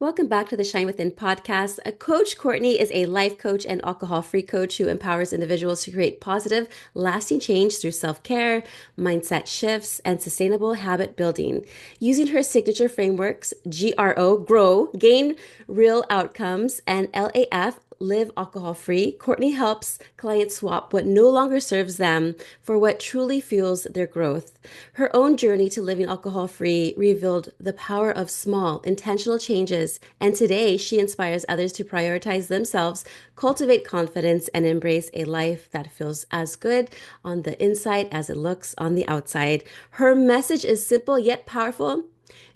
Welcome back to the Shine Within podcast. Coach Courtney is a life coach and alcohol-free coach who empowers individuals to create positive, lasting change through self-care, mindset shifts, and sustainable habit building. Using her signature frameworks, GRO, gain real outcomes, and LAF, live alcohol free, Courtney helps clients swap what no longer serves them for what truly fuels their growth. Her own journey to living alcohol free revealed the power of small, intentional changes, and today she inspires others to prioritize themselves, cultivate confidence, and embrace a life that feels as good on the inside as it looks on the outside. Her message is simple yet powerful.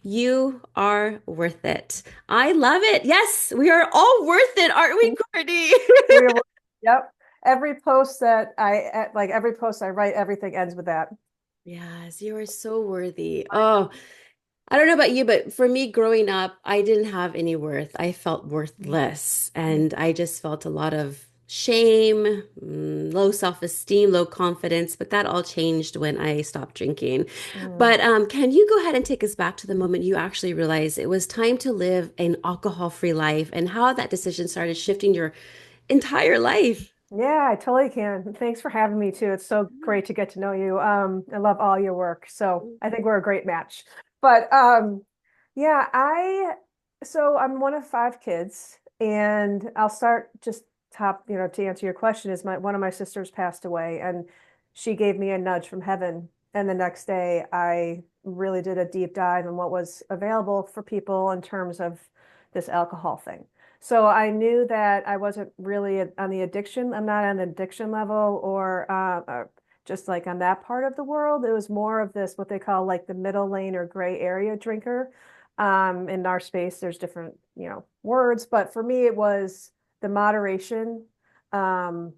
You are worth it. I love it. Yes, we are all worth it, aren't we, Courtney? We were, yep. Every post I write, everything ends with that. Yes, you are so worthy. Oh, I don't know about you, but for me growing up, I didn't have any worth. I felt worthless, and I just felt a lot of shame, low self-esteem, low confidence, but that all changed when I stopped drinking. Mm. But can you go ahead and take us back to the moment you actually realized it was time to live an alcohol-free life and how that decision started shifting your entire life? Yeah, I totally can. Thanks for having me too. It's so great to get to know you. I love all your work. So I think we're a great match. But yeah, so I'm one of five kids, and I'll start just top, to answer your question is one of my sisters passed away, and she gave me a nudge from heaven. And the next day I really did a deep dive in what was available for people in terms of this alcohol thing. So I knew that I wasn't really on the addiction. I'm not on the addiction level or just like on that part of the world. It was more of this, what they call like the middle lane or gray area drinker. In our space, there's different, words, but for me, it was the moderation, um,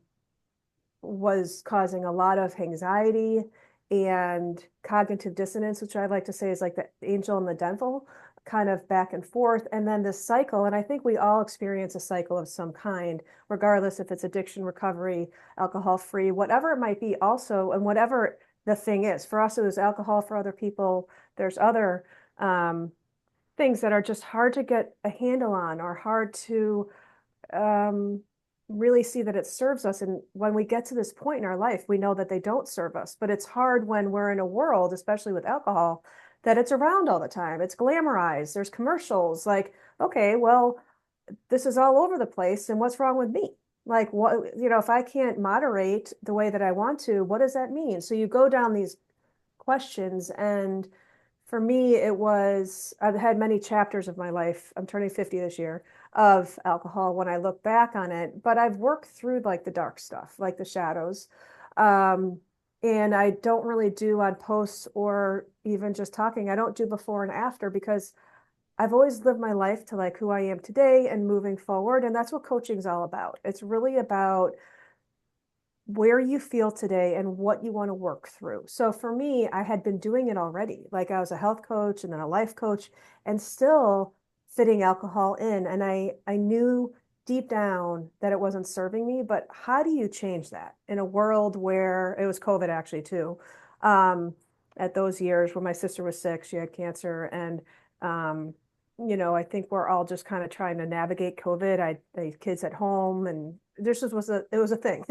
was causing a lot of anxiety and cognitive dissonance, which I like to say is like the angel and the devil, kind of back and forth. And then this cycle, and I think we all experience a cycle of some kind, regardless if it's addiction, recovery, alcohol free, whatever it might be, also, and whatever the thing is. For us, it was alcohol. For other people, there's other things that are just hard to get a handle on or hard to um, really see that it serves us. And when we get to this point in our life, we know that they don't serve us. But it's hard when we're in a world, especially with alcohol, that it's around all the time. It's glamorized. There's commercials like, okay, well, this is all over the place. And what's wrong with me? Like, what, if I can't moderate the way that I want to, what does that mean? So you go down these questions. And for me, I've had many chapters of my life. I'm turning 50 this year of alcohol when I look back on it, but I've worked through like the dark stuff, like the shadows. Um, and I don't really do on posts or even just talking. I don't do before and after because I've always lived my life to like who I am today and moving forward. And that's what coaching's all about. It's really about where you feel today and what you want to work through. So for me, I had been doing it already. Like I was a health coach and then a life coach and still fitting alcohol in. And I knew deep down that it wasn't serving me, but how do you change that in a world where it was COVID actually too? Um, at those years when my sister was sick, she had cancer and um, I think we're all just kind of trying to navigate COVID. I kids at home and this just was it was a thing.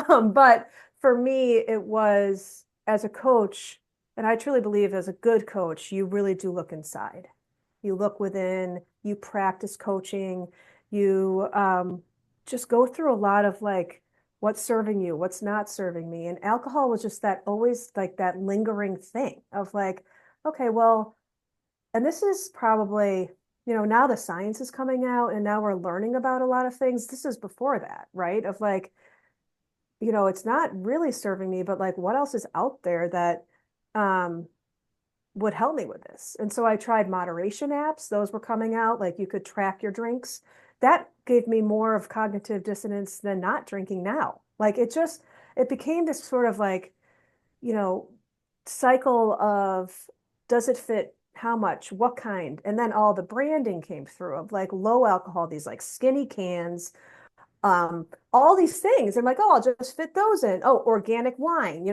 But for me, it was as a coach, and I truly believe as a good coach, you really do look inside. You look within, you practice coaching, you just go through a lot of like what's serving you, what's not serving me. And alcohol was just that always like that lingering thing of like, okay, well, and this is probably, now the science is coming out and now we're learning about a lot of things. This is before that, right? Of like, it's not really serving me, but like what else is out there that um would help me with this? And so I tried moderation apps. Those were coming out, like you could track your drinks. That gave me more of cognitive dissonance than not drinking now. Like it became this sort of like, you know, cycle of does it fit how much, what kind? And then all the branding came through of like low alcohol, these like skinny cans, all these things. I'm like, oh, I'll just fit those in. Oh, organic wine,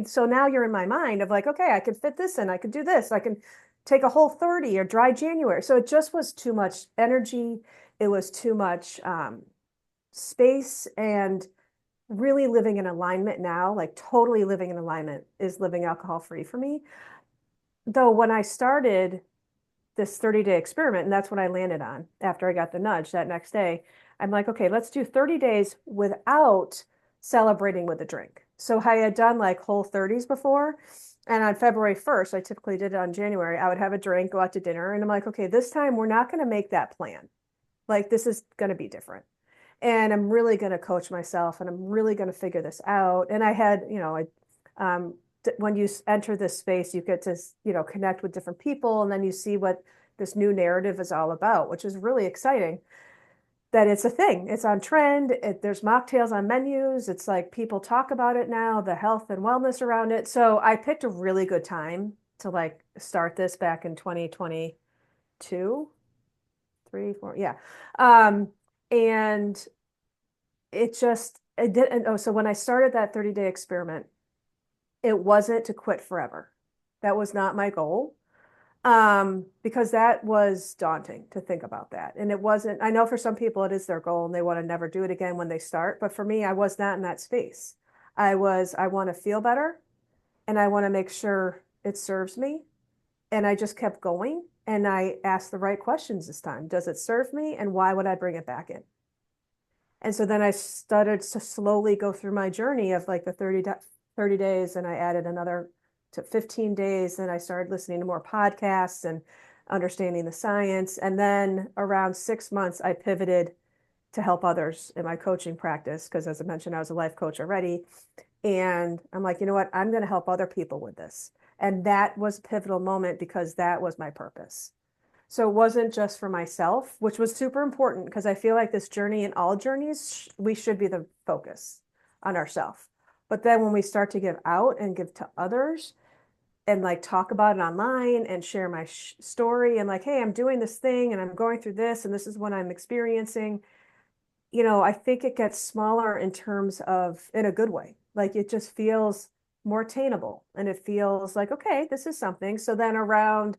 so now you're in my mind of like, okay, I can fit this in, I can do this, I can take a whole 30 or dry January. So it just was too much energy. It was too much space, and really living in alignment now, like totally living in alignment, is living alcohol free for me. Though when I started this 30-day experiment, and that's what I landed on after I got the nudge that next day, I'm like, okay, let's do 30 days without celebrating with a drink. So I had done like whole 30s before. And on February 1st, I typically did it on January, I would have a drink, go out to dinner. And I'm like, okay, this time we're not going to make that plan. Like, this is going to be different. And I'm really going to coach myself, and I'm really going to figure this out. And I had, when you enter this space, you get to, connect with different people, and then you see what this new narrative is all about, which is really exciting. That it's a thing, it's on trend. There's mocktails on menus. It's like people talk about it now, the health and wellness around it. So I picked a really good time to like start this back in 2022, 3, 4, yeah. And it didn't. Oh, so when I started that 30-day experiment, it wasn't to quit forever. That was not my goal. Because that was daunting to think about that. And it wasn't, I know for some people it is their goal and they want to never do it again when they start. But for me, I was not in that space. I want to feel better, and I want to make sure it serves me. And I just kept going, and I asked the right questions this time. Does it serve me? And why would I bring it back in? And so then I started to slowly go through my journey of like the 30 days, and I added another to 15 days. And I started listening to more podcasts and understanding the science. And then around 6 months, I pivoted to help others in my coaching practice. Because as I mentioned, I was a life coach already. And I'm like, you know what? I'm going to help other people with this. And that was a pivotal moment because that was my purpose. So it wasn't just for myself, which was super important because I feel like this journey and all journeys, we should be the focus on ourselves. But then when we start to give out and give to others and like talk about it online and share my story and like, hey, I'm doing this thing and I'm going through this and this is what I'm experiencing, I think it gets smaller in terms of in a good way. Like it just feels more attainable, and it feels like, okay, this is something. So then around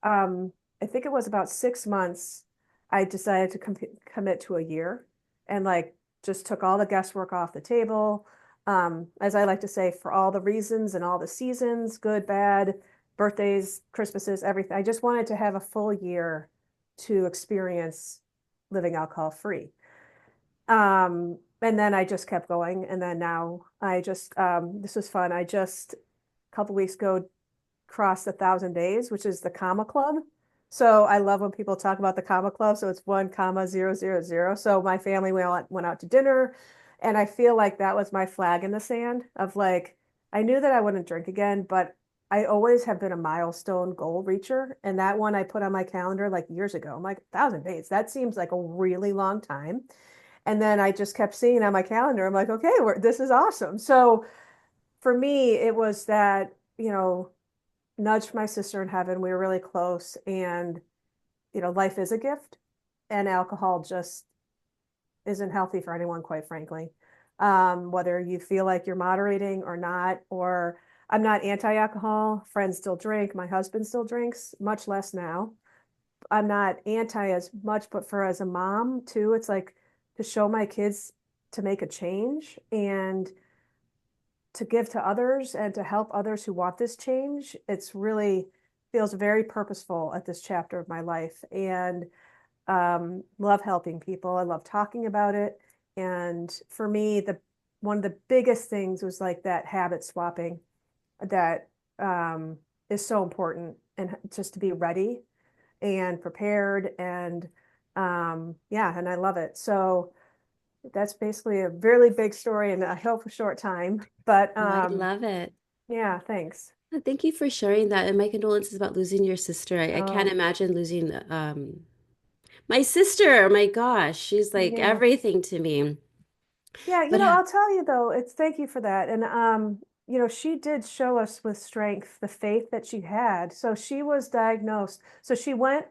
um, I think it was about 6 months, I decided to commit to a year, and like just took all the guesswork off the table. As I like to say, for all the reasons and all the seasons, good, bad, birthdays, Christmases, everything. I just wanted to have a full year to experience living alcohol free. And then I just kept going. And then now this was fun. I just a couple weeks ago crossed 1,000 days, which is the comma club. So I love when people talk about the comma club. So it's 1,000. So my family went out to dinner, and I feel like that was my flag in the sand of like, I knew that I wouldn't drink again, but I always have been a milestone goal reacher. And that one I put on my calendar like years ago. I'm like, 1,000 days. That seems like a really long time. And then I just kept seeing it on my calendar. I'm like, okay, this is awesome. So for me, it was that, nudged my sister in heaven. We were really close, and life is a gift, and alcohol just isn't healthy for anyone, quite frankly. Whether you feel like you're moderating or not, or I'm not anti-alcohol. Friends still drink. My husband still drinks, much less now. I'm not anti as much, but for as a mom too, it's like to show my kids to make a change and to give to others and to help others who want this change. It's really feels very purposeful at this chapter of my life, and love helping people. I love talking about it. And for me, the one of the biggest things was like that habit swapping that is so important, and just to be ready and prepared, and yeah, and I love it. So that's basically a really big story in I hope a short time. But Oh, I love it. yeah, thanks. Thank you for sharing that. And my condolences about losing your sister. I can't Oh, imagine losing my sister. Oh my gosh, she's like yeah. everything to me. Yeah, But I'll tell you though, it's thank you for that. And she did show us with strength the faith that she had. So she was diagnosed. So she went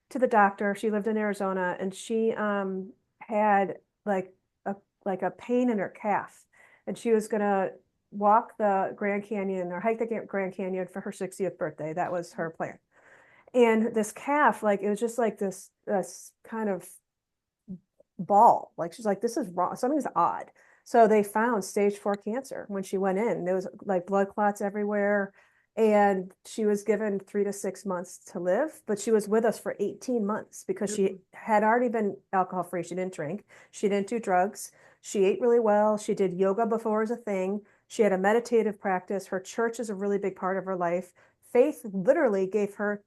to the doctor. She lived in Arizona, and she had a like a pain in her calf. And she was gonna walk the Grand Canyon or hike the Grand Canyon for her 60th birthday. That was her plan. And this calf, like, it was just like this kind of ball. Like, she's like, this is wrong. Something's odd. So they found stage 4 cancer when she went in. There was like blood clots everywhere. And she was given 3 to 6 months to live, but she was with us for 18 months because she had already been alcohol free. She didn't drink. She didn't do drugs. She ate really well. She did yoga before it was a thing. She had a meditative practice. Her church is a really big part of her life. Faith literally gave her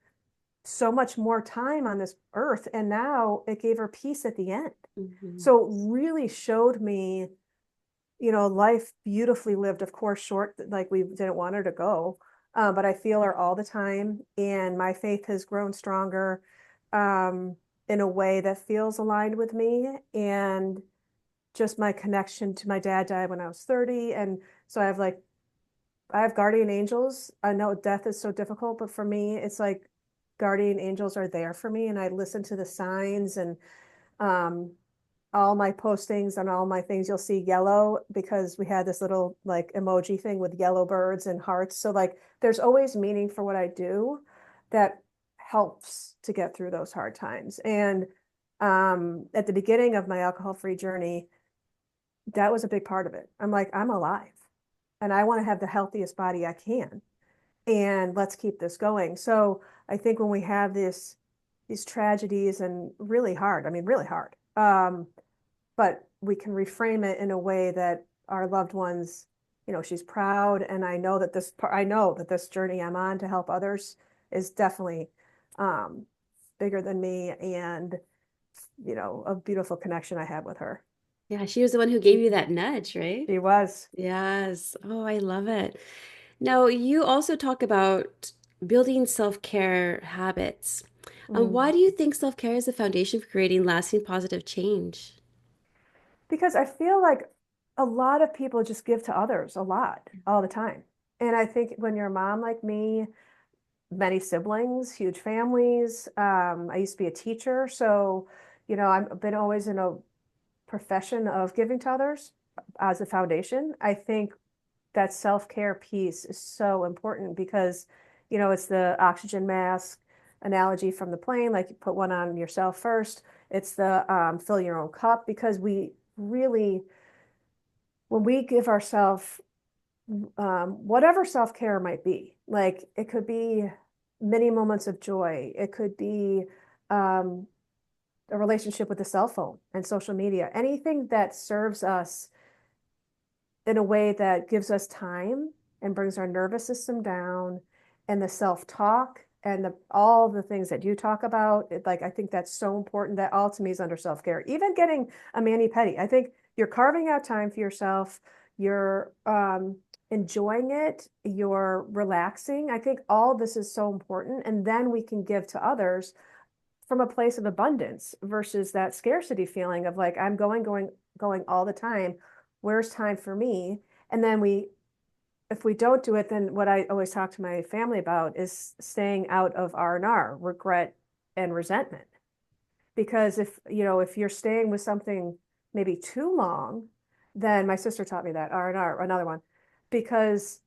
so much more time on this earth, and now it gave her peace at the end. Mhm. So it really showed me, life beautifully lived, of course, short, like we didn't want her to go. But I feel her all the time, and my faith has grown stronger in a way that feels aligned with me. And just my connection to my dad died when I was 30. And so I have guardian angels. I know death is so difficult, but for me, it's like guardian angels are there for me. And I listen to the signs, and um, all my postings and all my things, you'll see yellow because we had this little like emoji thing with yellow birds and hearts. So like there's always meaning for what I do that helps to get through those hard times. And at the beginning of my alcohol-free journey, that was a big part of it. I'm like, I'm alive and I want to have the healthiest body I can. And let's keep this going. So I think when we have these tragedies, and really hard, I mean, really hard, but we can reframe it in a way that our loved ones, she's proud. And I know that this journey I'm on to help others is definitely um, bigger than me, and, a beautiful connection I had with her. Yeah, she was the one who gave you that nudge, right? She was. Yes. Oh, I love it. Now, you also talk about building self-care habits. Why Mm. do you think self-care is the foundation for creating lasting positive change? Because I feel like a lot of people just give to others a lot all the time. And I think when you're a mom like me, many siblings, huge families. I used to be a teacher, so I've been always in a profession of giving to others as a foundation. I think that self-care piece is so important because, it's the oxygen mask analogy from the plane, like you put one on yourself first. It's the fill your own cup, because we really, when we give ourselves whatever self-care might be. Like it could be many moments of joy. It could be um, a relationship with the cell phone and social media, anything that serves us in a way that gives us time and brings our nervous system down, and the self-talk and all the things that you talk about. Like, I think that's so important. That all to me is under self-care. Even getting a mani-pedi. I think you're carving out time for yourself. You're enjoying it. You're relaxing. I think all this is so important. And then we can give to others from a place of abundance versus that scarcity feeling of like, I'm going all the time. Where's time for me? And then if we don't do it, then what I always talk to my family about is staying out of R&R, regret and resentment. Because if you're staying with something maybe too long, then my sister taught me that R&R, another one, because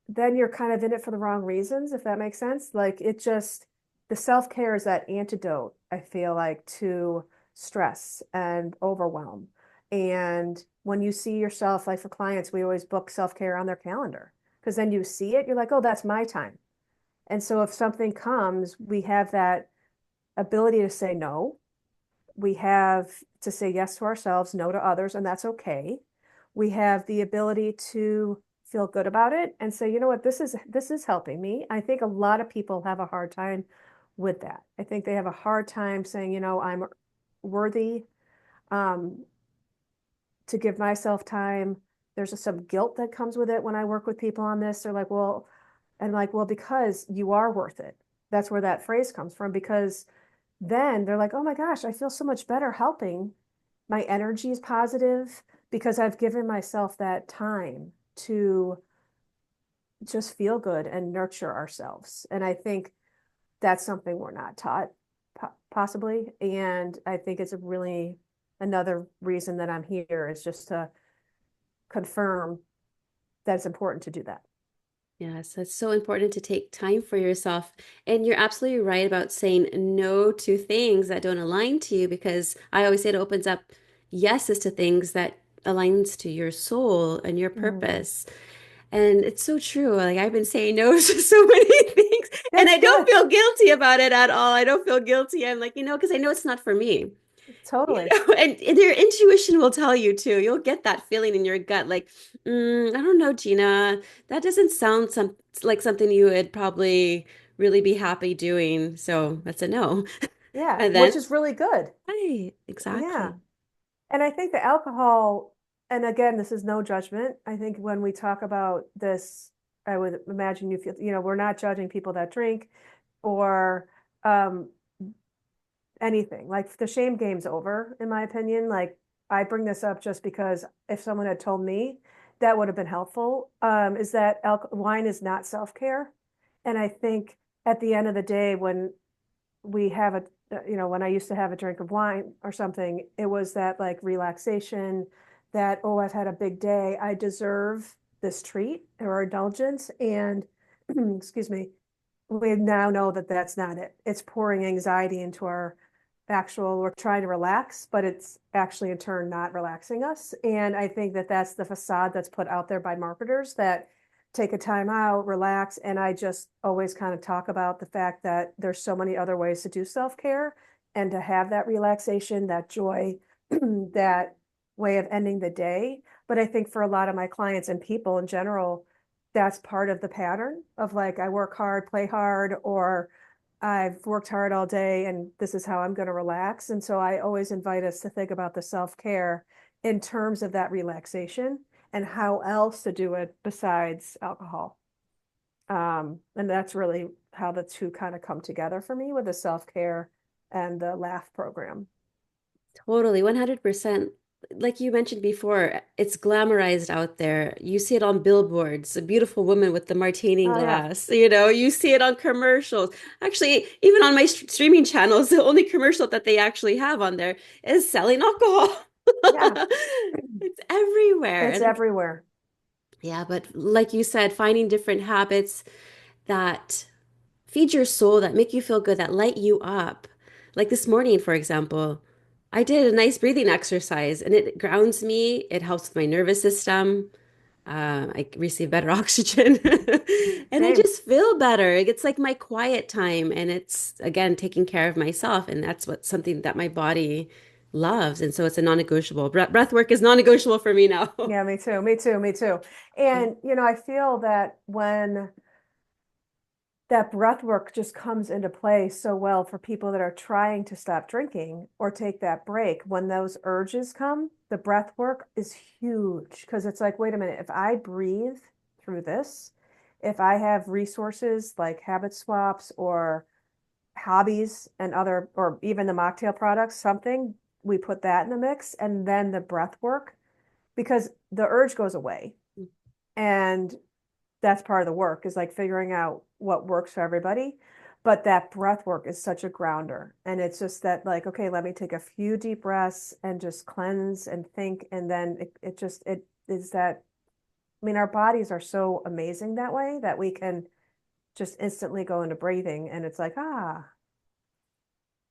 then you're kind of in it for the wrong reasons, if that makes sense. Like the self-care is that antidote, I feel like, to stress and overwhelm. And when you see yourself, like for clients, we always book self-care on their calendar because then you see it, you're like, oh, that's my time. And so if something comes, we have that ability to say no. We have to say yes to ourselves, no to others, and that's okay. We have the ability to feel good about it and say, you know what, this is helping me. I think a lot of people have a hard time with that. I think they have a hard time saying, I'm worthy um, to give myself time. There's some guilt that comes with it when I work with people on this. They're like, well, and like, well, because you are worth it. That's where that phrase comes from, because then they're like, oh my gosh, I feel so much better helping. My energy is positive because I've given myself that time to just feel good and nurture ourselves. And I think that's something we're not taught, possibly. And I think it's a really another reason that I'm here is just to confirm that it's important to do that. Yes, it's so important to take time for yourself. And you're absolutely right about saying no to things that don't align to you because I always say it opens up yeses to things that aligns to your soul and your Mm. purpose. And it's so true. Like I've been saying no to so many things and That's I don't good. feel guilty about it at all. I don't feel guilty. I'm like, because I know it's not for me. Totally. And your intuition will tell you too. You'll get that feeling in your gut, like, I don't know, Gina, that doesn't sound like something you would probably really be happy doing. So that's a no. Yeah, And then, which is really good. right, Yeah. exactly. And I think the alcohol, and again, this is no judgment. I think when we talk about this, I would imagine you feel, we're not judging people that drink or um, anything. Like the shame game's over, in my opinion. Like I bring this up just because if someone had told me that would have been helpful, is that wine is not self-care. And I think at the end of the day, when we have when I used to have a drink of wine or something, it was that like relaxation that, oh, I've had a big day. I deserve this treat or indulgence. And excuse me, we now know that that's not it. It's pouring anxiety into our we're trying to relax, but it's actually in turn not relaxing us. And I think that that's the facade that's put out there by marketers that take a time out, relax. And I just always kind of talk about the fact that there's so many other ways to do self-care and to have that relaxation, that joy, that way of ending the day. But I think for a lot of my clients and people in general, that's part of the pattern of like I work hard, play hard, or I've worked hard all day and this is how I'm going to relax. And so I always invite us to think about the self-care in terms of that relaxation and how else to do it besides alcohol. And that's really how the two kind of come together for me with the self-care and the laugh program. Totally, 100%. Like you mentioned before, it's glamorized out there. You see it on billboards, a beautiful woman with the martini Oh yeah. glass. You see it on commercials. Actually, even on my streaming channels, the only commercial that they actually have on there is selling alcohol. Yeah. It's everywhere. It's And everywhere. yeah, but like you said, finding different habits that feed your soul, that make you feel good, that light you up. Like this morning, for example, I did a nice breathing exercise and it grounds me. It helps with my nervous system. I receive better oxygen and I Same. just feel better. It's like my quiet time. And it's, again, taking care of myself. And that's something that my body loves. And so it's a non-negotiable. Breath work is non-negotiable for me now. Yeah, me too. Me too. Me too. And I feel that when that breath work just comes into play so well for people that are trying to stop drinking or take that break. When those urges come, the breath work is huge because it's like, wait a minute, if I breathe through this, if I have resources like habit swaps or hobbies and other, or even the mocktail products, something, we put that in the mix and then the breath work because the urge goes away. And that's part of the work is like figuring out what works for everybody. But that breath work is such a grounder. And it's just that, like, okay, let me take a few deep breaths and just cleanse and think. And then it is that. I mean, our bodies are so amazing that way that we can just instantly go into breathing. And it's like, Feel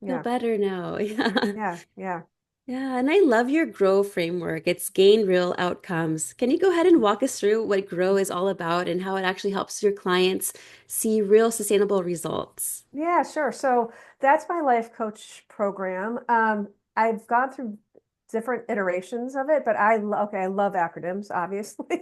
yeah, better now. Yeah. yeah, yeah. Yeah, and I love your GROW framework. It's gain real outcomes. Can you go ahead and walk us through what GROW is all about and how it actually helps your clients see real sustainable results? Yeah, sure. So that's my life coach program. I've gone through different iterations of it, but I love acronyms, obviously.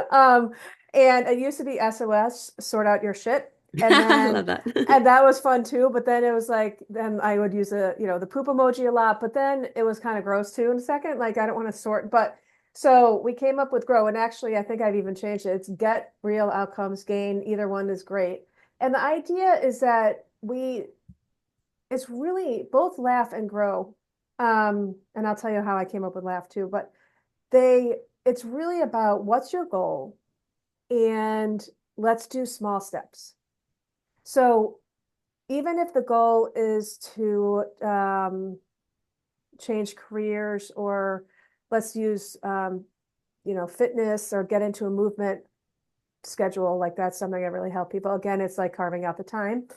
Um, and it used to be SOS, sort out your shit. And I then love that. and that was fun too, but then it was like then I would use the poop emoji a lot, but then it was kind of gross too in a second. Like I don't want to sort, but so we came up with grow, and actually I think I've even changed it. It's get real outcomes, gain. Either one is great. And the idea is that it's really both laugh and grow. And I'll tell you how I came up with laugh too, but it's really about what's your goal and let's do small steps. So even if the goal is to change careers or let's use, fitness or get into a movement, schedule. Like that's something I really help people. Again, it's like carving out the time.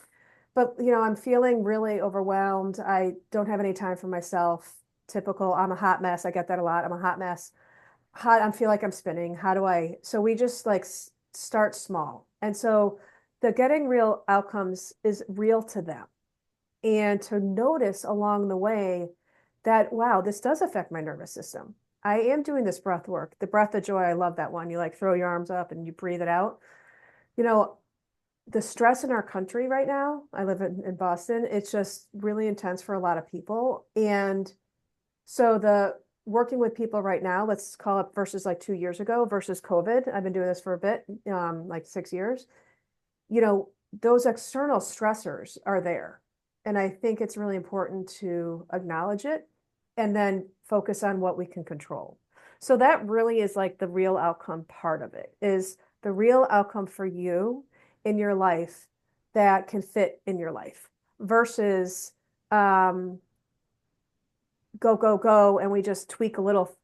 But I'm feeling really overwhelmed. I don't have any time for myself. Typical, I'm a hot mess. I get that a lot. I'm a hot mess. I feel like I'm spinning. How do I? So we just like start small. And so the getting real outcomes is real to them. And to notice along the way that, wow, this does affect my nervous system. I am doing this breath work. The breath of joy, I love that one. You like throw your arms up and you breathe it out. You know, the stress in our country right now, I live in Boston, it's just really intense for a lot of people. And so the working with people right now, let's call it versus like 2 years ago versus COVID. I've been doing this for a bit, like 6 years. You know, those external stressors are there. And I think it's really important to acknowledge it and then focus on what we can control. So that really is like the real outcome part of it is the real outcome for you in your life that can fit in your life versus um, go, go, go, and we just tweak a little,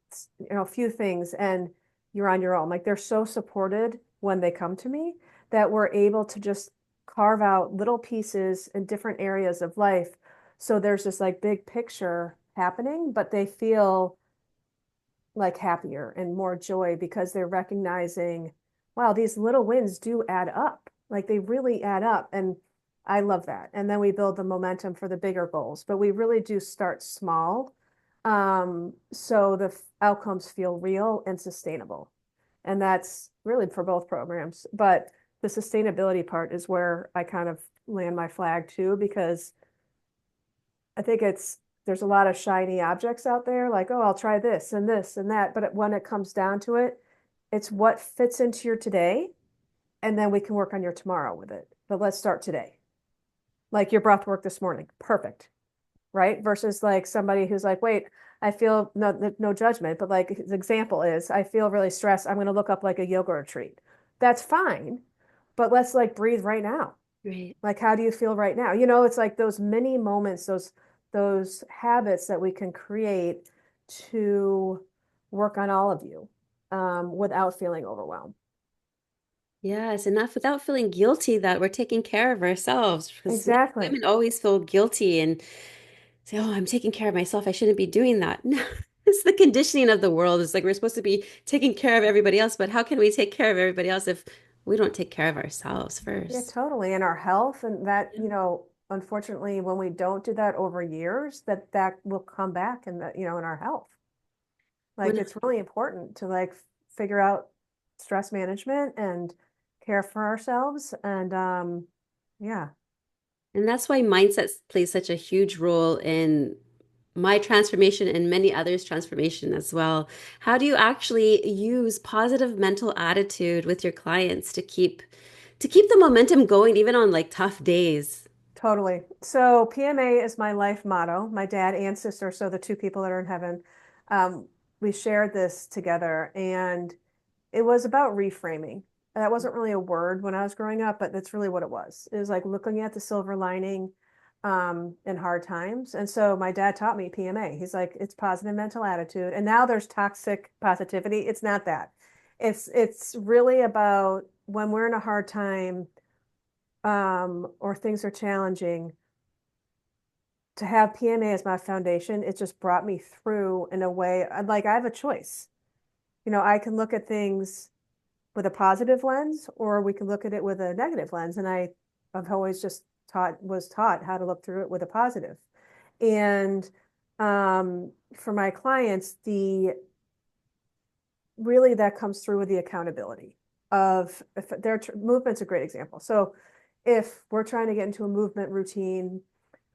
a few things and you're on your own. Like they're so supported when they come to me that we're able to just carve out little pieces in different areas of life. So there's this like big picture happening, but they feel like happier and more joy because they're recognizing, wow, these little wins do add up. Like they really add up. And I love that. And then we build the momentum for the bigger goals, but we really do start small. So the outcomes feel real and sustainable. And that's really for both programs. But the sustainability part is where I kind of land my flag too, because I think there's a lot of shiny objects out there, like, oh, I'll try this and that. But when it comes down to it, it's what fits into your today, and then we can work on your tomorrow with it. But let's start today. Like your breath work this morning, perfect, right? Versus like somebody who's like, wait, I feel no judgment, but like his example is, I feel really stressed. I'm going to look up like a yoga retreat. That's fine, but let's like breathe right now. Right. Like, how do you feel right now? It's like those mini moments, those habits that we can create to work on all of you without feeling overwhelmed. Yes, enough without feeling guilty that we're taking care of ourselves. Because many Exactly. women always feel guilty and say, "Oh, I'm taking care of myself. I shouldn't be doing that." No, it's the conditioning of the world. It's like we're supposed to be taking care of everybody else, but how can we take care of everybody else if we don't take care of ourselves Yeah, first? totally. And our health and that, unfortunately, when we don't do that over years, that will come back in in our health. Like One, it's really important to like figure out stress management and care for ourselves. And yeah, and that's why mindset plays such a huge role in my transformation and many others' transformation as well. How do you actually use positive mental attitude with your clients to keep the momentum going even on like tough days? totally. So PMA is my life motto. My dad and sister, so the two people that are in heaven, we shared this together, and it was about reframing. That wasn't really a word when I was growing up, but that's really what it was. It was like looking at the silver lining in hard times. And so my dad taught me PMA. He's like, it's positive mental attitude. And now there's toxic positivity. It's not that. It's really about when we're in a hard time or things are challenging, to have PMA as my foundation, it just brought me through in a way like I have a choice. I can look at things with a positive lens, or we can look at it with a negative lens. And I've always just was taught how to look through it with a positive. And for my clients, the really that comes through with the accountability of if their movement's a great example. So if we're trying to get into a movement routine,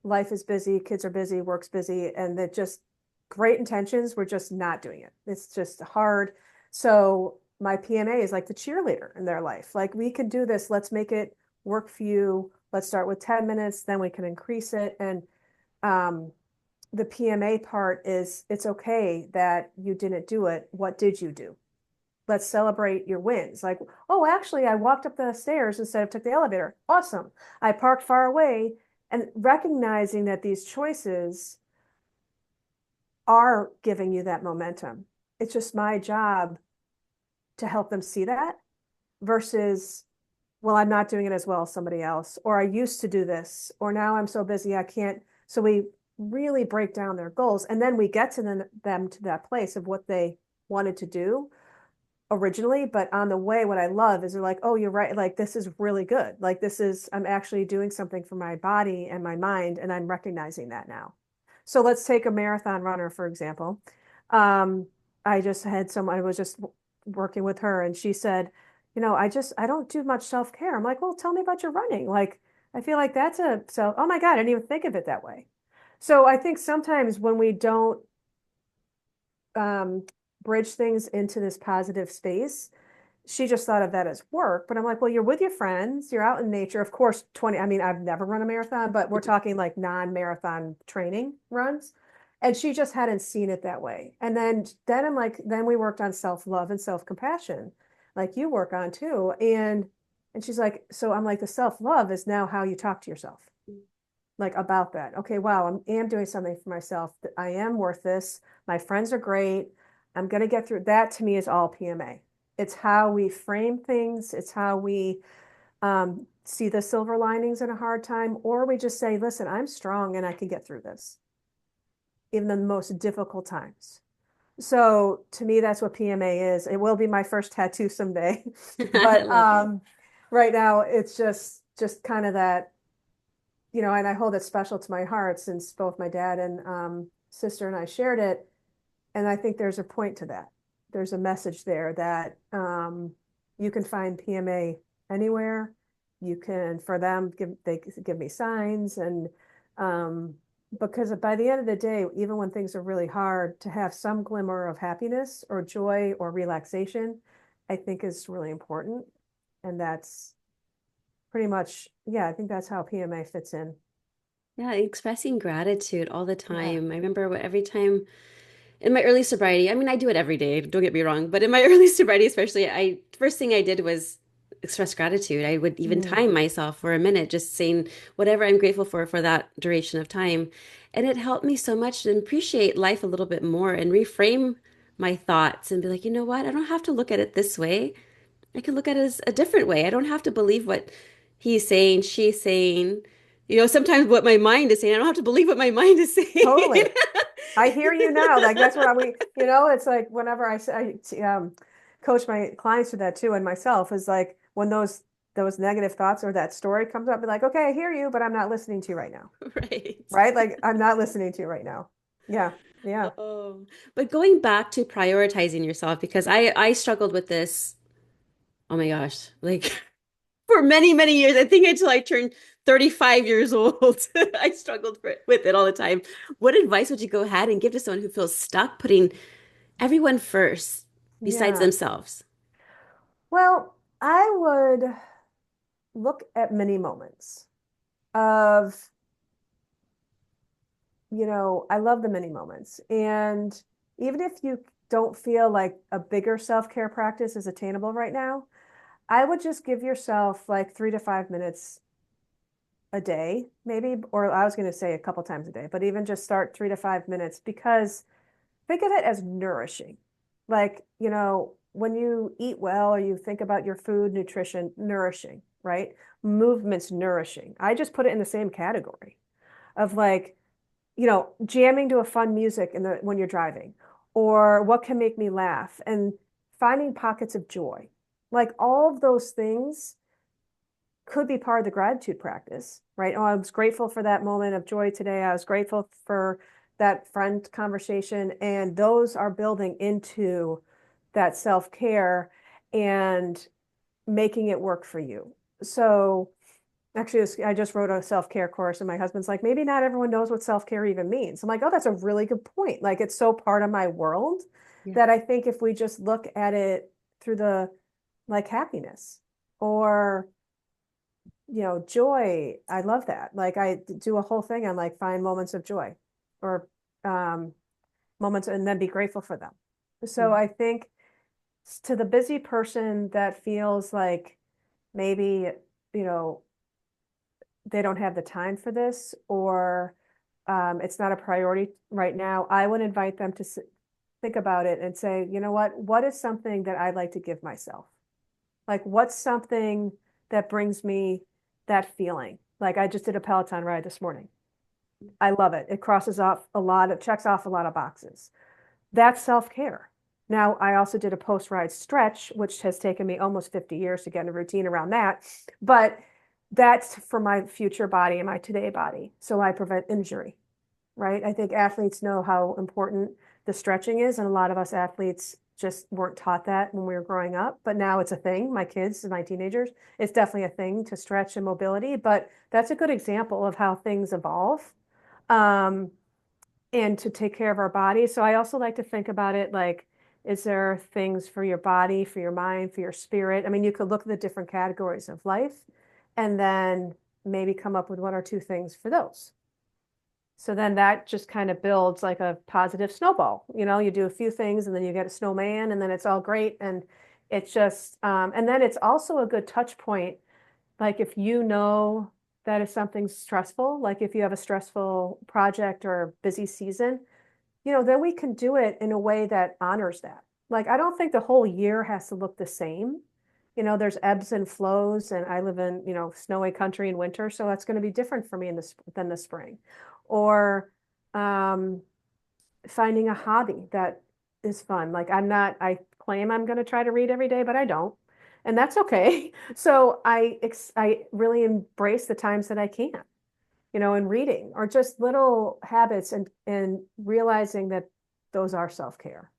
life is busy, kids are busy, work's busy, and that just great intentions, we're just not doing it. It's just hard. So my PMA is like the cheerleader in their life. Like we can do this. Let's make it work for you. Let's start with 10 minutes, then we can increase it. And um, the PMA part is it's okay that you didn't do it. What did you do? Let's celebrate your wins. Like, oh, actually, I walked up the stairs instead of took the elevator. Awesome. I parked far away, and recognizing that these choices are giving you that momentum. It's just my job to help them see that. versus, well, I'm not doing it as well as somebody else, or I used to do this, or now I'm so busy I can't. So we really break down their goals, and then we get to them to that place of what they wanted to do originally. But on the way, what I love is they're like, oh, you're right. Like, this is really good. Like, I'm actually doing something for my body and my mind, and I'm recognizing that now. So let's take a marathon runner, for example. Um, I just had someone, I was just working with her, and she said, I don't do much self-care. I'm like, well, tell me about your running. Like, I feel like oh my God, I didn't even think of it that way. So I think sometimes when we don't um, bridge things into this positive space, she just thought of that as work. But I'm like, well, you're with your friends, you're out in nature. Of course, 20, I mean, I've never run a marathon, but we're talking like non-marathon training runs. And she just hadn't seen it that way. And then I'm like, then we worked on self-love and self-compassion, like you work on too. And she's like, so I'm like, the self-love is now how you talk to yourself, like about that. Okay, wow, am doing something for myself. I am worth this. My friends are great. I'm gonna get through. That to me is all PMA. It's how we frame things. It's how we see the silver linings in a hard time, or we just say, listen, I'm strong and I can get through this, even in the most difficult times. So to me, that's what PMA is. It will be my first tattoo someday, I but love it. right now it's just kind of that, and I hold it special to my heart since both my dad and sister and I shared it. And I think there's a point to that. There's a message there that you can find PMA anywhere. You can, for them, they give me signs. And because by the end of the day, even when things are really hard, to have some glimmer of happiness or joy or relaxation, I think is really important. And that's pretty much, yeah, I think that's how PMA fits in. Yeah, expressing gratitude all the Yeah. time. I remember every time in my early sobriety, I mean, I do it every day, don't get me wrong, but in my early sobriety, especially, first thing I did was express gratitude. I would even Mm. time myself for a minute, just saying whatever I'm grateful for that duration of time. And it helped me so much to appreciate life a little bit more and reframe my thoughts and be like, you know what? I don't have to look at it this way. I can look at it as a different way. I don't have to believe what he's saying, she's saying. Sometimes what my mind is saying, I don't have to believe what my mind is saying. Totally. I hear you now. Like that's what it's like whenever I coach my clients to that too, and myself is like when those negative thoughts or that story comes up, be like, okay, I hear you, but I'm not listening to you right now. Right. Right? Like I'm not listening to you right now. Yeah. Yeah. Oh, but going back to prioritizing yourself, because I struggled with this, oh my gosh, like for many, many years. I think until I turned 35 years old, I struggled with it all the time. What advice would you go ahead and give to someone who feels stuck putting everyone first besides Yeah. themselves? Well, I would look at many moments of, I love the many moments. And even if you don't feel like a bigger self-care practice is attainable right now, I would just give yourself like 3 to 5 minutes a day, maybe, or I was going to say a couple times a day, but even just start 3 to 5 minutes because think of it as nourishing. Like, when you eat well or you think about your food, nutrition, nourishing, right? Movement's nourishing. I just put it in the same category of like, jamming to a fun music when you're driving, or what can make me laugh and finding pockets of joy. Like all of those things could be part of the gratitude practice, right? Oh, I was grateful for that moment of joy today. I was grateful for that friend conversation. And those are building into that self-care and making it work for you. So actually, I just wrote a self-care course, and my husband's like, maybe not everyone knows what self-care even means. I'm like, oh, that's a really good point. Like, it's so part of my world Yeah. that I think if we just look at it through the like happiness or joy. I love that. Like I do a whole thing on like find moments of joy or um, moments and then be grateful for them. So I think to the busy person that feels like maybe, you know, they don't have the time for this or it's not a priority right now, I would invite them to think about it and say, you know what is something that I'd like to give myself? Like, what's something that brings me that feeling? Like, I just did a Peloton ride this morning. I love it. It checks off a lot of boxes. That's self-care. Now, I also did a post-ride stretch, which has taken me almost 50 years to get in a routine around that. But that's for my future body and my today body. So I prevent injury, right? I think athletes know how important the stretching is. And a lot of us athletes just weren't taught that when we were growing up. But now it's a thing. My kids, my teenagers, it's definitely a thing to stretch and mobility. But that's a good example of how things evolve. Um, and to take care of our body. So I also like to think about it like, is there things for your body, for your mind, for your spirit? I mean, you could look at the different categories of life and then maybe come up with one or two things for those. So then that just kind of builds like a positive snowball. You know, you do a few things and then you get a snowman and then it's all great. And it's just, and then it's also a good touch point. Like if you know that if something's stressful, like if you have a stressful project or a busy season, then we can do it in a way that honors that. Like, I don't think the whole year has to look the same. There's ebbs and flows, and I live in, snowy country in winter, so that's going to be different for me than the spring. Or um, finding a hobby that is fun. Like, I claim I'm going to try to read every day, but I don't. And that's okay. So I really embrace the times that I can, and reading or just little habits and realizing that those are self-care.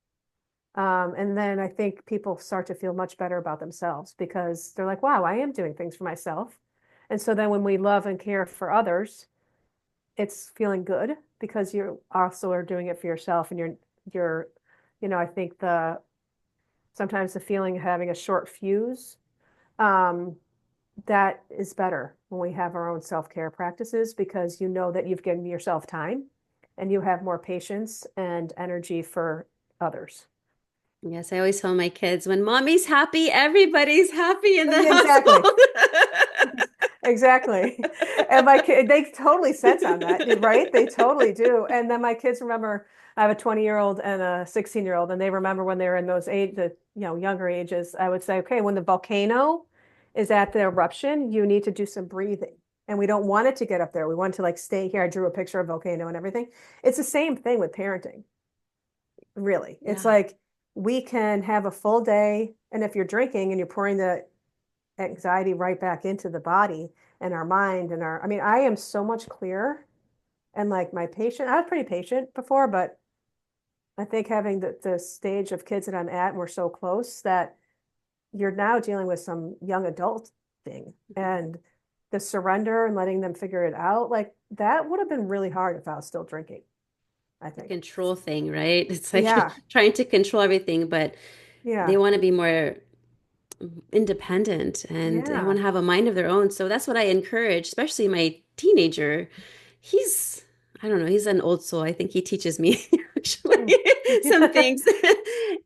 And then I think people start to feel much better about themselves because they're like, wow, I am doing things for myself. And so then when we love and care for others, it's feeling good because you also are doing it for yourself and you're, I think sometimes the feeling of having a short fuse, um, that is better when we have our own self-care practices because you know that you've given yourself time and you have more patience and energy for others. Yes, I always tell my kids when mommy's happy, everybody's happy in the Exactly. household. Exactly. And my kid, they totally sense on that, right? They totally do. And then my kids remember, I have a 20-year-old and a 16-year-old, and they remember when they were in those younger ages, I would say, okay, when the volcano is at the eruption, you need to do some breathing. And we don't want it to get up there. We want to like stay here. I drew a picture of volcano and everything. It's the same thing with parenting, really. It's Yeah. like we can have a full day, and if you're drinking and you're pouring the anxiety right back into the body and our mind and I mean, I am so much clearer and like I was pretty patient before, but I think having the stage of kids that I'm at, and we're so close that you're now dealing with some young adult thing and the surrender and letting them figure it out, like that would have been really hard if I was still drinking, I The think. control thing, right? It's like Yeah. trying to control everything, but they Yeah. want to be more independent and they want Yeah. to have a mind of their own. So that's what I encourage, especially my teenager. He's, I don't know, he's an old soul. I think he teaches me actually Mm. some things.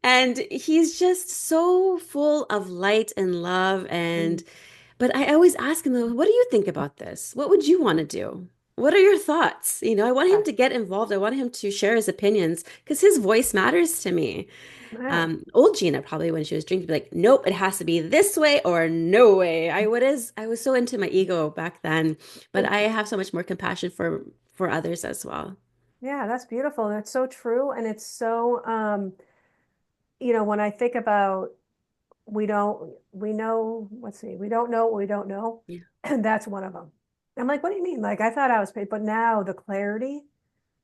And he's just so full of light and love. Mm. But I always ask him, though, what do you think about this? What would you want to do? What are your thoughts? I want him Yeah. to get involved. I want him to share his opinions because his voice matters to me. Yeah. Old Gina probably when she was drinking, be like, nope, it has to be this way or no way. I was so into my ego back then, but I have so much more compassion for others as well. Yeah, that's beautiful. That's so true. And it's so, when I think about we don't know what we don't know. Yeah. And that's one of them. I'm like, what do you mean? Like, I thought I was paid, but now the clarity,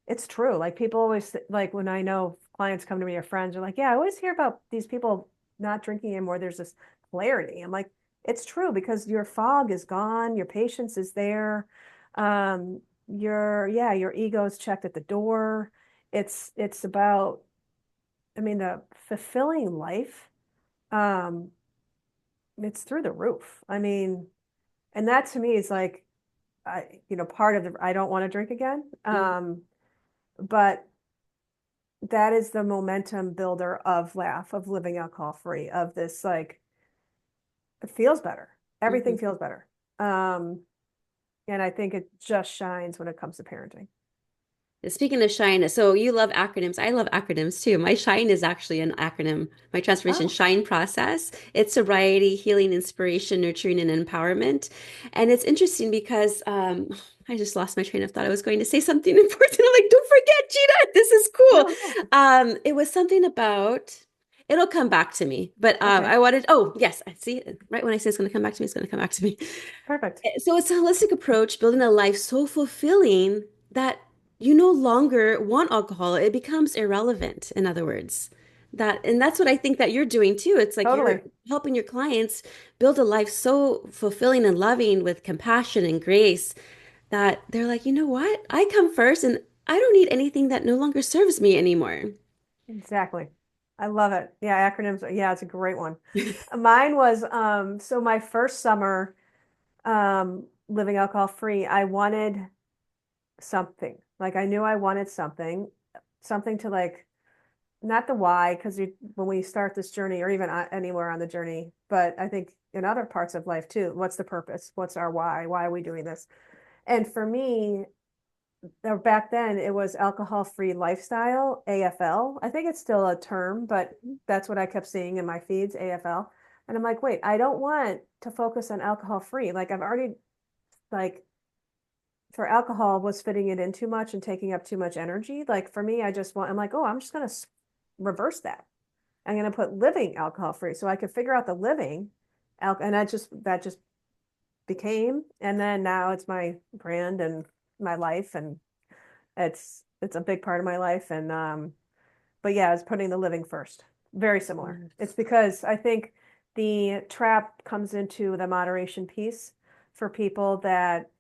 it's true. Like, people always, like, when I know clients come to me or friends are like, yeah, I always hear about these people not drinking anymore. There's this clarity. I'm like, it's true because your fog is gone, your patience is there. Your ego is checked at the door. It's about, I mean, the fulfilling life. Um, it's through the roof. I mean, and that to me is like, part of I don't want to drink again. Mm-hmm. But that is the momentum builder of laugh, of living alcohol free, of this, like, it feels better. Everything Mm-hmm. feels better. Um, and I think it just shines when it comes to parenting. Speaking of shine, so you love acronyms. I love acronyms too. My shine is actually an acronym. My transformation Oh, shine process. It's sobriety, healing, inspiration, nurturing, and empowerment. And it's interesting because I just lost my train of thought. I was going to say something important. I'm like, don't forget, Gina. This is cool. no, no. It was something about. It'll come back to me. But Okay, I wanted. Oh yes, I see. Right when I say it's going to come back to me, it's going to come back to me. perfect. So it's a holistic approach, building a life so fulfilling that you no longer want alcohol. It becomes irrelevant, in other words. And that's what I think that you're doing too. It's like you're Totally. helping your clients build a life so fulfilling and loving with compassion and grace that they're like, you know what? I come first and I don't need anything that no longer serves me anymore. Exactly. I love it. Yeah, acronyms. Yeah, it's a great one. Mine was so my first summer living alcohol free, I wanted something. Like I knew I wanted something, something to like not the why, because you when we start this journey or even anywhere on the journey, but I think in other parts of life too, what's the purpose? What's our why? Why are we doing this? And for me, back then it was alcohol-free lifestyle, AFL. I think it's still a term, but that's what I kept seeing in my feeds, AFL. And I'm like, wait, I don't want to focus on alcohol-free. Like I've already like for alcohol was fitting it in too much and taking up too much energy. Like for me, I'm like, oh, I'm just going to reverse that. I'm going to put living alcohol free. So I could figure out the living and that just became, and then now it's my brand and my life. And it's a big part of my life. And, but yeah, it's putting the living first. Very similar. It's because I think the trap comes into the moderation piece for people that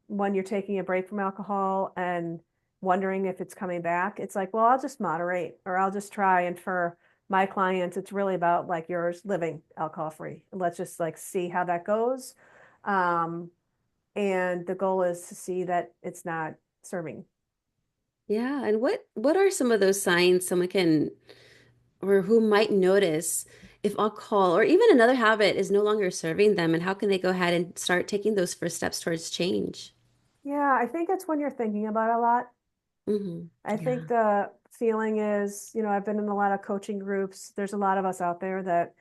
when you're taking a break from alcohol and wondering if it's coming back, it's like, well, I'll just moderate or I'll just try. And for my clients, it's really about like yours living alcohol free. Let's just like see how that goes. Um, and the goal is to see that it's not serving. Yeah, and what are some of those signs someone can or who might notice if alcohol or even another habit is no longer serving them, and how can they go ahead and start taking those first steps towards change? Yeah, I think it's when you're thinking about it a lot. I think Yeah. the feeling is, I've been in a lot of coaching groups. There's a lot of us out there that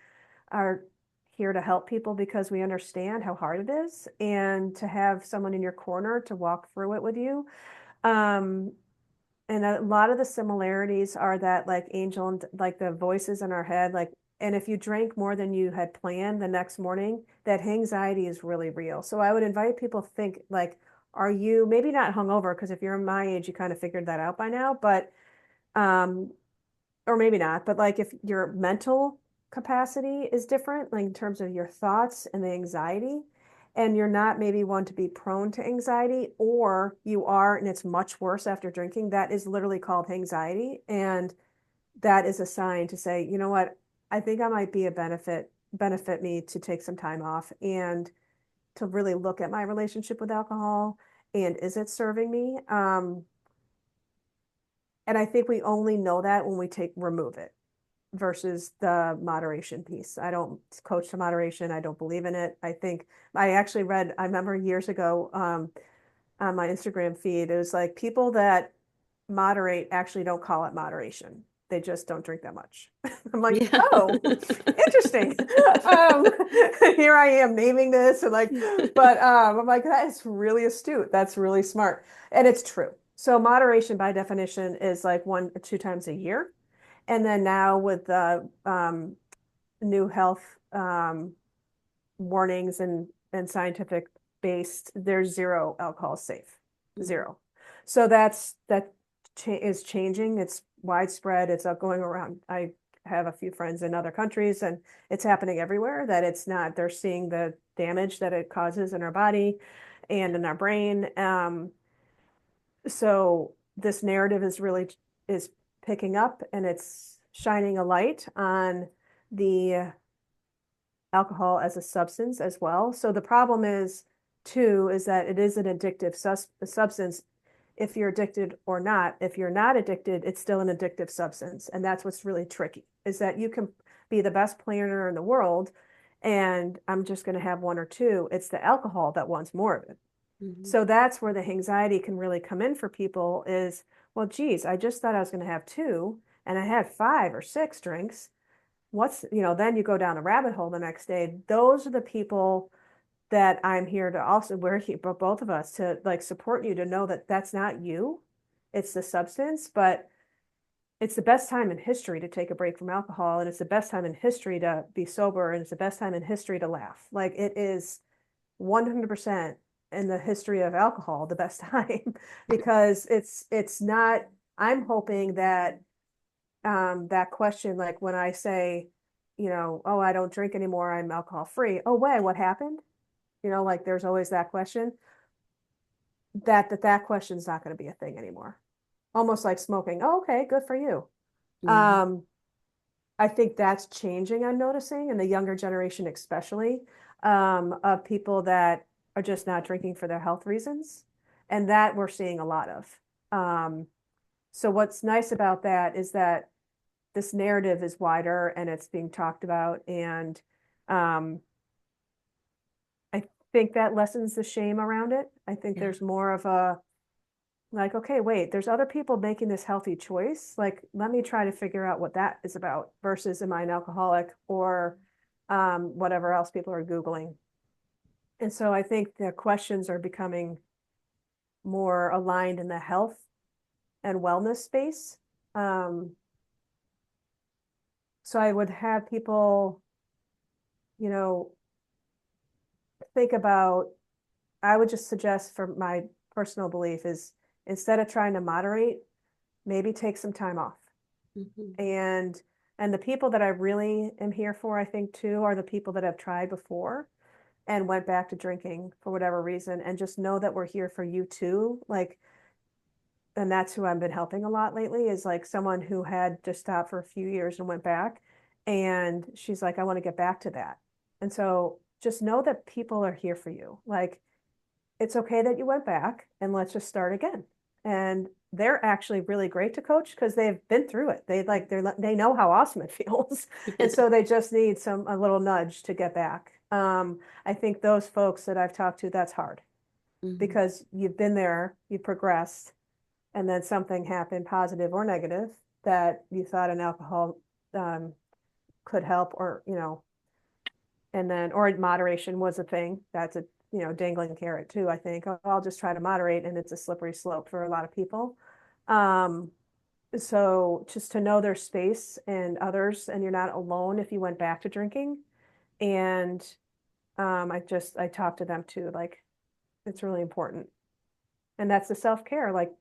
are here to help people because we understand how hard it is and to have someone in your corner to walk through it with you. Um, and a lot of the similarities are that like angel and like the voices in our head, like, and if you drank more than you had planned the next morning, that anxiety is really real. So I would invite people to think like, are you maybe not hungover? Because if you're my age, you kind of figured that out by now, but um, or maybe not, but like if your mental capacity is different, like in terms of your thoughts and the anxiety, and you're not maybe one to be prone to anxiety, or you are and it's much worse after drinking, that is literally called anxiety. And that is a sign to say, you know what, I think I might be a benefit me to take some time off and to really look at my relationship with alcohol and is it serving me? And I think we only know that when we remove it versus the moderation piece. I don't coach to moderation. I don't believe in it. I think I actually read, I remember years ago on my Instagram feed, it was like people that moderate actually don't call it moderation. They just don't drink that much. I'm like, Yeah. oh, interesting. um, Here I am naming this and like, but I'm like, that is really astute. That's really smart. And it's true. So moderation by definition is like 1 or 2 times a year. And then now with the new health warnings and scientific based, there's zero alcohol safe, zero. So that is changing. It's widespread. It's going around. I have a few friends in other countries, and it's happening everywhere. That it's not. They're seeing the damage that it causes in our body and in our brain. So this narrative is picking up, and it's shining a light on the alcohol as a substance as well. So the problem is too is that it is an addictive substance if you're addicted or not. If you're not addicted, it's still an addictive substance. And that's what's really tricky is that you can be the best planner in the world and I'm just going to have one or two. It's the alcohol that wants more of it. Mhm. So that's where the anxiety can really come in for people is, well, geez, I just thought I was going to have two and I had 5 or 6 drinks. Then you go down the rabbit hole the next day. Those are the people that I'm here to also, we're here, but both of us to like support you to know that that's not you. It's the substance, but it's the best time in history to take a break from alcohol. And it's the best time in history to be sober. And it's the best time in history to laugh. Like it is 100% in the history of alcohol, the best time because it's not, I'm hoping that that question, like when I say, oh, I don't drink anymore, I'm alcohol free. Oh, wait, what happened? Like there's always that question. That question's not going to be a thing anymore. Almost like smoking. Oh, okay, good for you. Yeah. Um, I think that's changing, I'm noticing, in the younger generation, especially, of people that are just not drinking for their health reasons. And that we're seeing a lot of. Um, so what's nice about that is that this narrative is wider and it's being talked about. And um, I think that lessens the shame around it. I think Yeah. there's more of a like, okay, wait, there's other people making this healthy choice. Like, let me try to figure out what that is about versus am I an alcoholic or whatever else people are Googling. And so I think the questions are becoming more aligned in the health and wellness space. Um, so I would have people, you know, think about, I would just suggest for my personal belief is instead of trying to moderate, maybe take some time off. Mhm. And and the people that I really am here for, I think too, are the people that have tried before and went back to drinking for whatever reason and just know that we're here for you too. Like, and that's who I've been helping a lot lately is like someone who had just stopped for a few years and went back. And she's like, I want to get back to that. And so just know that people are here for you. Like it's okay that you went back and let's just start again. And they're actually really great to coach because they've been through it. They know how awesome it feels. And so they just need a little nudge to get back. I think those folks that I've talked to, that's hard Mhm. because you've been there, you progressed, and then something happened, positive or negative, that you thought an alcohol um, could help, or and then or moderation was a thing. That's a dangling carrot too. I think I'll just try to moderate, and it's a slippery slope for a lot of people. Um, so just to know their space and others, and you're not alone if you went back to drinking. And I talk to them too. Like it's really important, and that's the self care. Like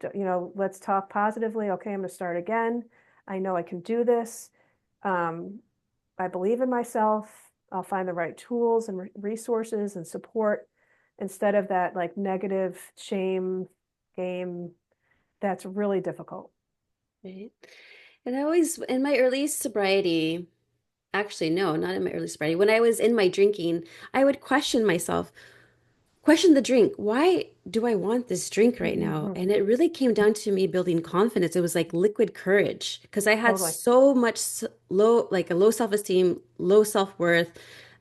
let's talk positively. Okay, I'm going to start again. I know I can do this. Um, I believe in myself. I'll find the right tools and resources and support instead of that like negative shame game. That's really difficult. Right. And I always, in my early sobriety, actually, no, not in my early sobriety, when I was in my drinking, I would question myself, question the drink. Why do I want this drink right now? Mhm. And it really came down to me building confidence. It was like liquid courage because I had Totally. so much low, like a low self-esteem, low self-worth,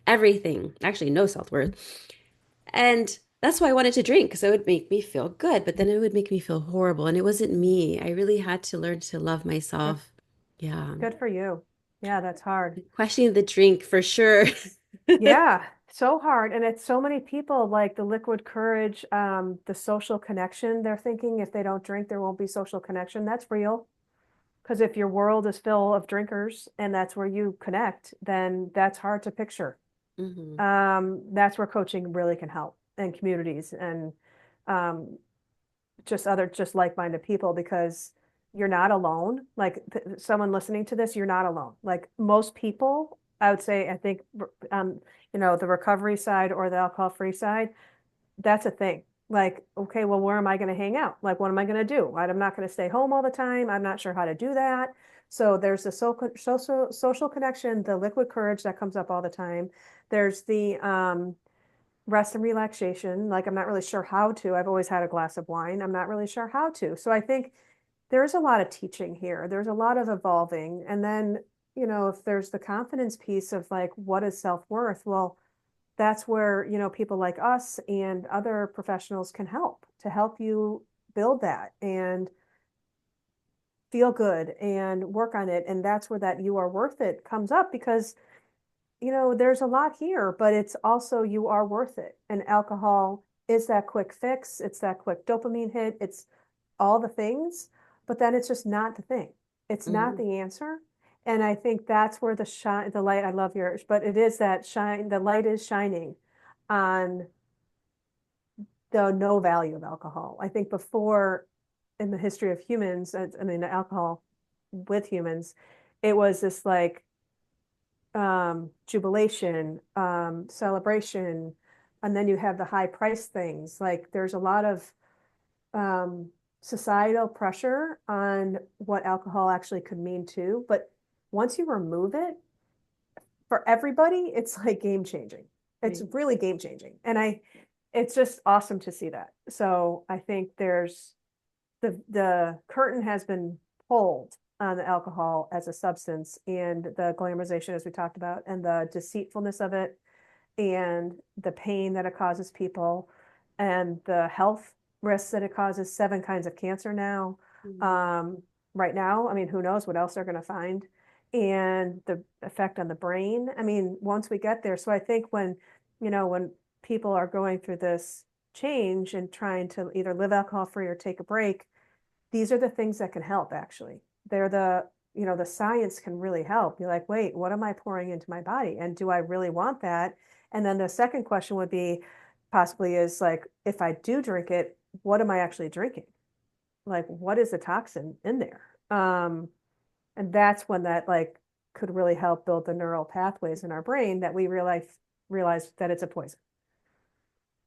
everything. Actually, no self-worth. And that's why I wanted to drink because it would make me feel good, but then it would make me feel horrible. And it wasn't me. I really had to learn to love Good, myself. Yeah. good for you. Yeah, that's hard. Questioning the drink for sure. Yeah, so hard. And it's so many people like the liquid courage, the social connection. They're thinking if they don't drink, there won't be social connection. That's real. Because if your world is full of drinkers and that's where you connect, then that's hard to picture. Hmm. That's where coaching really can help and communities and um, just like-minded people because you're not alone. Like someone listening to this, you're not alone. Like most people, I would say, I think, the recovery side or the alcohol-free side, that's a thing. Like, okay, well, where am I going to hang out? Like, what am I going to do? I'm not going to stay home all the time. I'm not sure how to do that. So there's the social connection, the liquid courage that comes up all the time. There's the rest and relaxation. Like, I'm not really sure how to. I've always had a glass of wine. I'm not really sure how to. So I think there's a lot of teaching here. There's a lot of evolving. And then, if there's the confidence piece of like, what is self-worth? Well, that's where, people like us and other professionals can help to help you build that and feel good and work on it. And that's where that you are worth it comes up because, there's a lot here, but it's also you are worth it. And alcohol is that quick fix. It's that quick dopamine hit. It's all the things, but then it's just not the thing. It's not Mm. the answer. And I think that's where the light, I love yours, but it is that shine, the light is shining on the no value of alcohol. I think before in the history of humans, I mean, the alcohol with humans, it was this like jubilation, celebration, and then you have the high price things. Like there's a lot of um, societal pressure on what alcohol actually could mean too. But once you remove it, for everybody, it's like game changing. It's Right. really game changing. And it's just awesome to see that. So I think there's the curtain has been pulled on the alcohol as a substance and the glamorization, as we talked about, and the deceitfulness of it and the pain that it causes people and the health risks that it causes, 7 kinds of cancer now. Mm. Um, right now, I mean, who knows what else they're going to find and the effect on the brain. I mean, once we get there. So I think when people are going through this change and trying to either live alcohol free or take a break, these are the things that can help actually. They're the science can really help. You're like, wait, what am I pouring into my body? And do I really want that? And then the second question would be possibly is like, if I do drink it, what am I actually drinking? Like, what is the toxin in there? And that's when that like could really help build the neural pathways in our brain that we realize that it's a poison.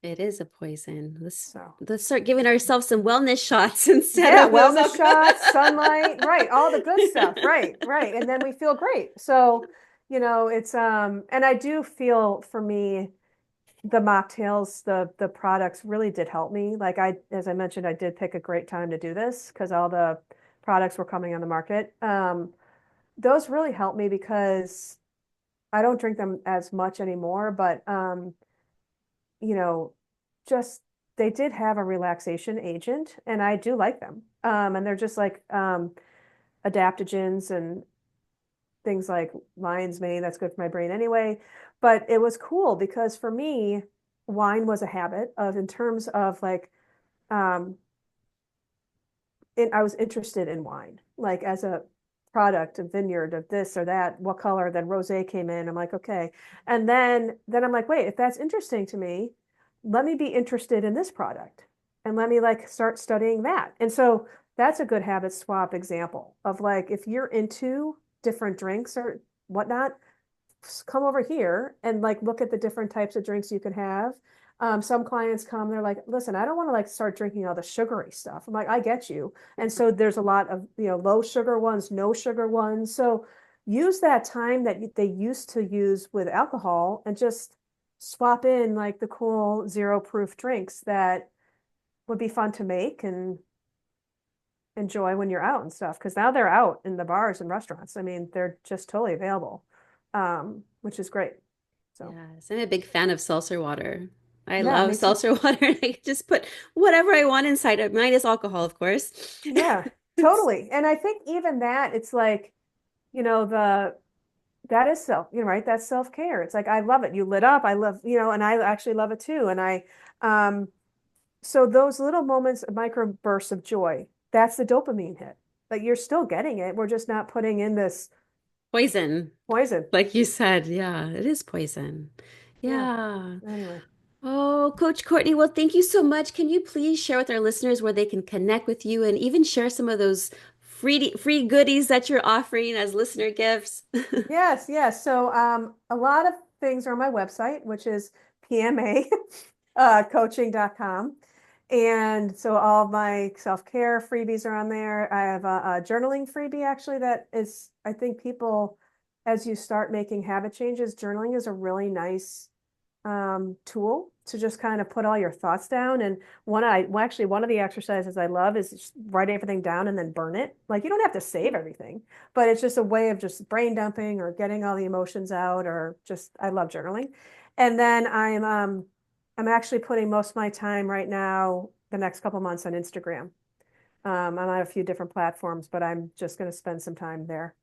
It is a poison. So Let's start giving ourselves some wellness shots instead yeah, of those wellness alcohol. shots, sunlight, right, all the good stuff, right, right. And then we feel great. So, it's and I do feel for me the mocktails, the products really did help me. Like as I mentioned, I did pick a great time to do this because all the products were coming on the market. Those really helped me because I don't drink them as much anymore, but you know, just they did have a relaxation agent and I do like them. And they're just like adaptogens and things like lion's mane, that's good for my brain anyway. But it was cool because for me, wine was a habit of in terms of like um I was interested in wine, like as a product, a vineyard of this or that, what color, then rosé came in. I'm like, okay. And then I'm like, wait, if that's interesting to me, let me be interested in this product and let me like start studying that. And so that's a good habit swap example of like if you're into different drinks or whatnot, come over here and like look at the different types of drinks you can have. Some clients come, they're like, listen, I don't want to like start drinking all the sugary stuff. I'm like, I get you. And so there's a lot of, low sugar ones, no sugar ones. So use that time that they used to use with alcohol and just swap in like the cool 0 proof drinks that would be fun to make and enjoy when you're out and stuff. Cause now they're out in the bars and restaurants. I mean, they're just totally available, which is great. So Yes, I'm a big fan of seltzer water. I yeah, love me too. seltzer water. And I can just put whatever I want inside of mine is alcohol, of course. Yeah, totally. And I think even that, it's like, the that is right? That's self-care. It's like I love it. You lit up. I love, and I actually love it too. And um, so those little moments, microbursts of joy, that's the dopamine hit. But you're still getting it. We're just not putting in this Poison, poison. like you said. Yeah, it is poison. Yeah. Yeah. Anyway. Oh, Coach Courtney, well, thank you so much. Can you please share with our listeners where they can connect with you and even share some of those free goodies that you're offering as listener gifts? Yes, yes. So a lot of things are on my website, which is PMA coaching.com. And so all of my self-care freebies are on there. I have a journaling freebie actually that is, I think people, as you start making habit changes, journaling is a really nice tool to just kind of put all your thoughts down. And actually one of the exercises I love is just write everything down and then burn it. Like you don't have to save everything, but it's just a way of just brain dumping or getting all the emotions out or just I love journaling. And then I'm actually putting most of my time right now, the next couple months on Instagram. I'm on a few different platforms, but I'm just going to spend some time there.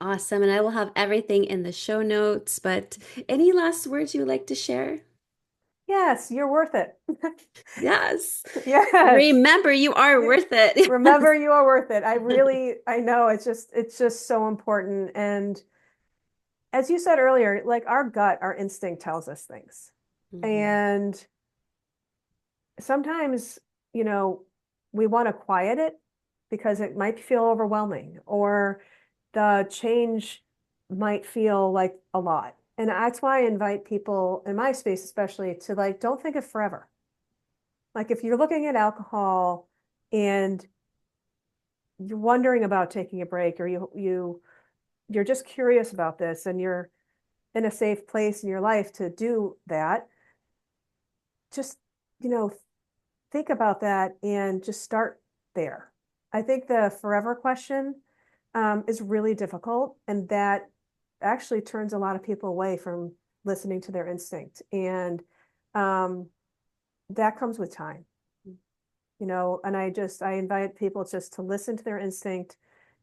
Awesome. And I will have everything in the show notes. But any last words you would like to share? Yes, you're worth it. Yes. Yes. Remember, you are worth it. Remember, you are worth it. I know it's just so important. And as you said earlier, like our gut, our instinct tells us things. Mhm. And sometimes, you know, we want to quiet it because it might feel overwhelming or the change might feel like a lot. And that's why I invite people in my space, especially to like, don't think of forever. Like if you're looking at alcohol and you're wondering about taking a break or you're just curious about this and you're in a safe place in your life to do that, just, you know, think about that and just start there. I think the forever question is really difficult, and that actually turns a lot of people away from listening to their instinct. And um, that comes with time, and I invite people just to listen to their instinct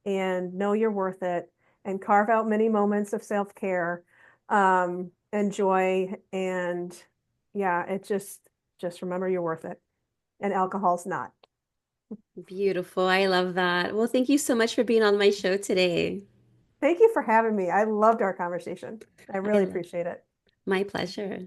and know you're worth it and carve out many moments of self-care, and joy. And yeah, just remember you're worth it. And alcohol's not. Beautiful. I love that. Well, thank you so much for being on my show today. Thank you for having me. I loved our conversation. I I really love appreciate it. my pleasure.